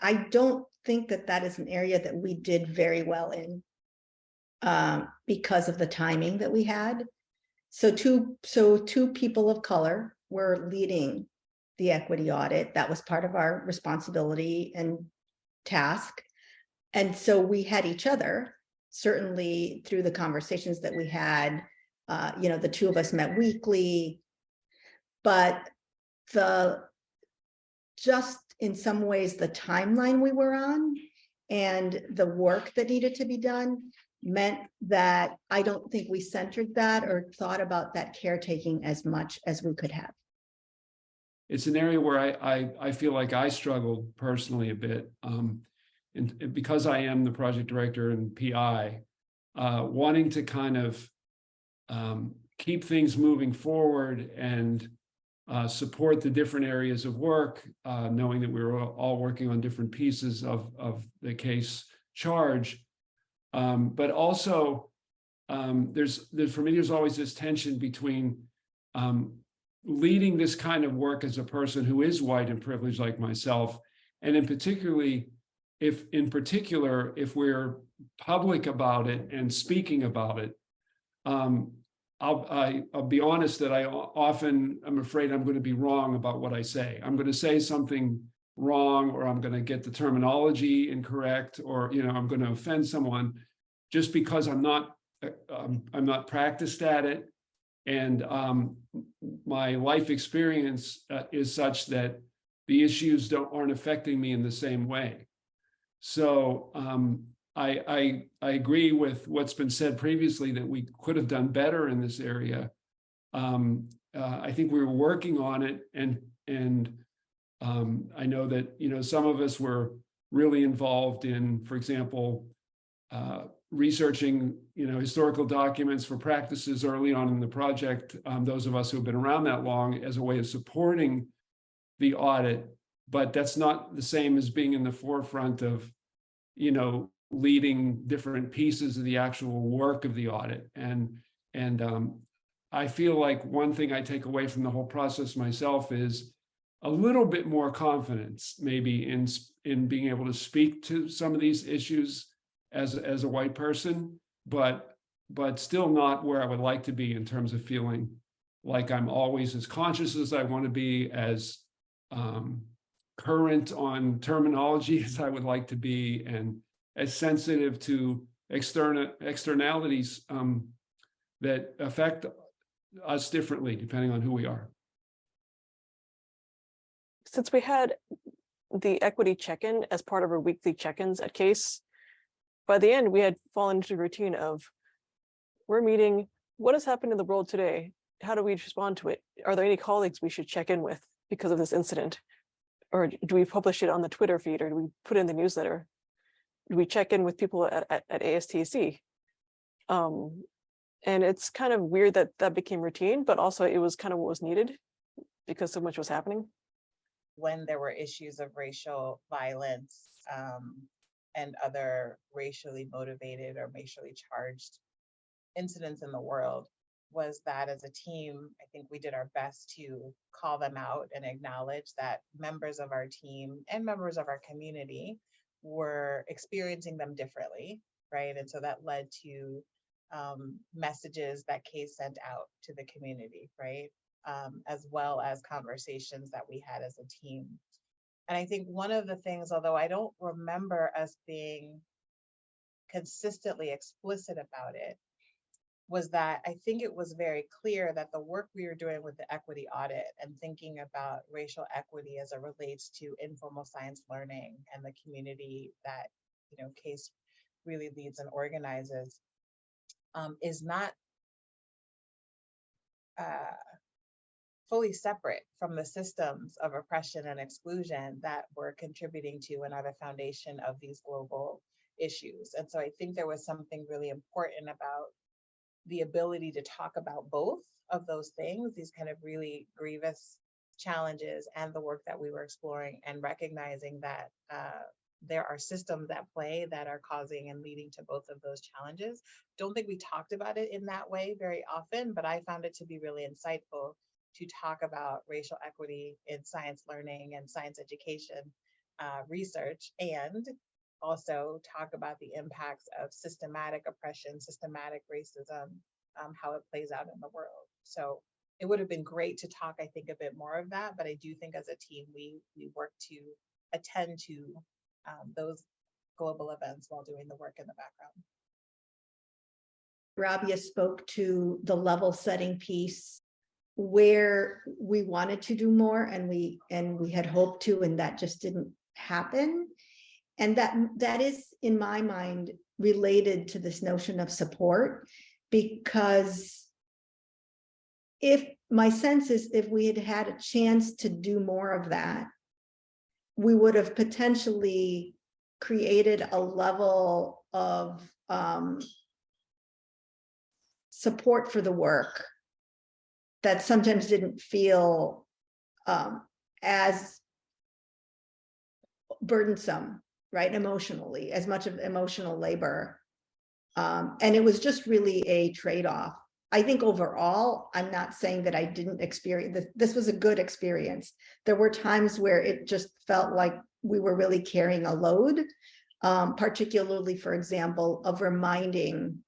I don't think that that is an area that we did very well in, because of the timing that we had. So two people of color were leading the equity audit. That was part of our responsibility and task. And so we had each other, certainly through the conversations that we had. The two of us met weekly, but just in some ways, the timeline we were on and the work that needed to be done meant that I don't think we centered that or thought about that caretaking as much as we could have. It's an area where I feel like I struggled personally a bit. And because I am the project director and PI, wanting to kind of keep things moving forward and support the different areas of work, knowing that we were all working on different pieces of the case charge. But also, for me, there's always this tension between leading this kind of work as a person who is white and privileged like myself, and if we're public about it and speaking about it, I'll be honest that I'm afraid I'm going to be wrong about what I say. I'm going to say something wrong, or I'm going to get the terminology incorrect, or I'm going to offend someone just because I'm not practiced at it, and my life experience is such that the issues aren't affecting me in the same way. So I agree with what's been said previously, that we could have done better in this area. I think we were working on it, and I know that some of us were really involved in, for example, researching historical documents for practices early on in the project. Those of us who have been around that long, as a way of supporting the audit, but that's not the same as being in the forefront of leading different pieces of the actual work of the audit. And I feel like one thing I take away from the whole process myself is a little bit more confidence, maybe in being able to speak to some of these issues as a white person, but still not where I would like to be in terms of feeling like I'm always as conscious as I want to be, as current on terminology as I would like to be, and as sensitive to externalities that affect us differently depending on who we are. Since we had the equity check-in as part of our weekly check-ins at CASE, by the end, we had fallen into the routine of, we're meeting, what has happened in the world today? How do we respond to it? Are there any colleagues we should check in with because of this incident? Or do we publish it on the Twitter feed, or do we put it in the newsletter? Do we check in with people at ASTC? And it's kind of weird that became routine, but also it was kind of what was needed because so much was happening. When there were issues of racial violence and other racially motivated or racially charged incidents in the world, was that as a team, I think we did our best to call them out and acknowledge that members of our team and members of our community were experiencing them differently, right? And so that led to messages that CASE sent out to the community, right? As well as conversations that we had as a team. And I think one of the things, although I don't remember us being consistently explicit about it, was that I think it was very clear that the work we were doing with the equity audit and thinking about racial equity as it relates to informal science learning and the community that CASE really leads and organizes is not fully separate from the systems of oppression and exclusion that we're contributing to and are the foundation of these global issues. And so I think there was something really important about the ability to talk about both of those things, these kind of really grievous challenges and the work that we were exploring, and recognizing that there are systems at play that are causing and leading to both of those challenges. Don't think we talked about it in that way very often, but I found it to be really insightful to talk about racial equity in science learning and science education research, and also talk about the impacts of systematic oppression, systematic racism, how it plays out in the world. So it would have been great to talk, I think, a bit more of that, but I do think as a team, we work to attend to those global events while doing the work in the background. Rabia spoke to the level setting piece where we wanted to do more and we had hoped to, and that just didn't happen. And that is, in my mind, related to this notion of support, because if my sense is if we had had a chance to do more of that, we would have potentially created a level of support for the work that sometimes didn't feel as burdensome, right? Emotionally, as much of emotional labor. And it was just really a trade-off. I think overall, I'm not saying that I didn't experience this. This was a good experience. There were times where it just felt like we were really carrying a load, particularly, for example, of reminding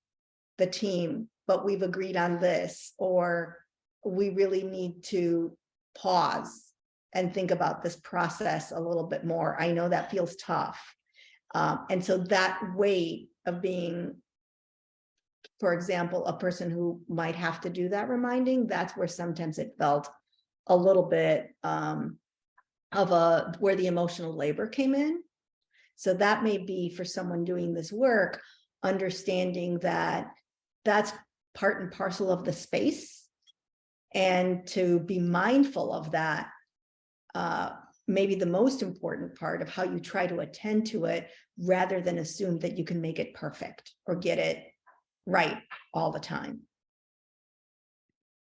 the team, but we've agreed on this, or we really need to pause and think about this process a little bit more. I know that feels tough. And so that weight of being, for example, a person who might have to do that reminding, that's where sometimes it felt a little bit where the emotional labor came in. So that may be for someone doing this work, understanding that that's part and parcel of the space, and to be mindful of that. Maybe the most important part of how you try to attend to it, rather than assume that you can make it perfect or get it right all the time.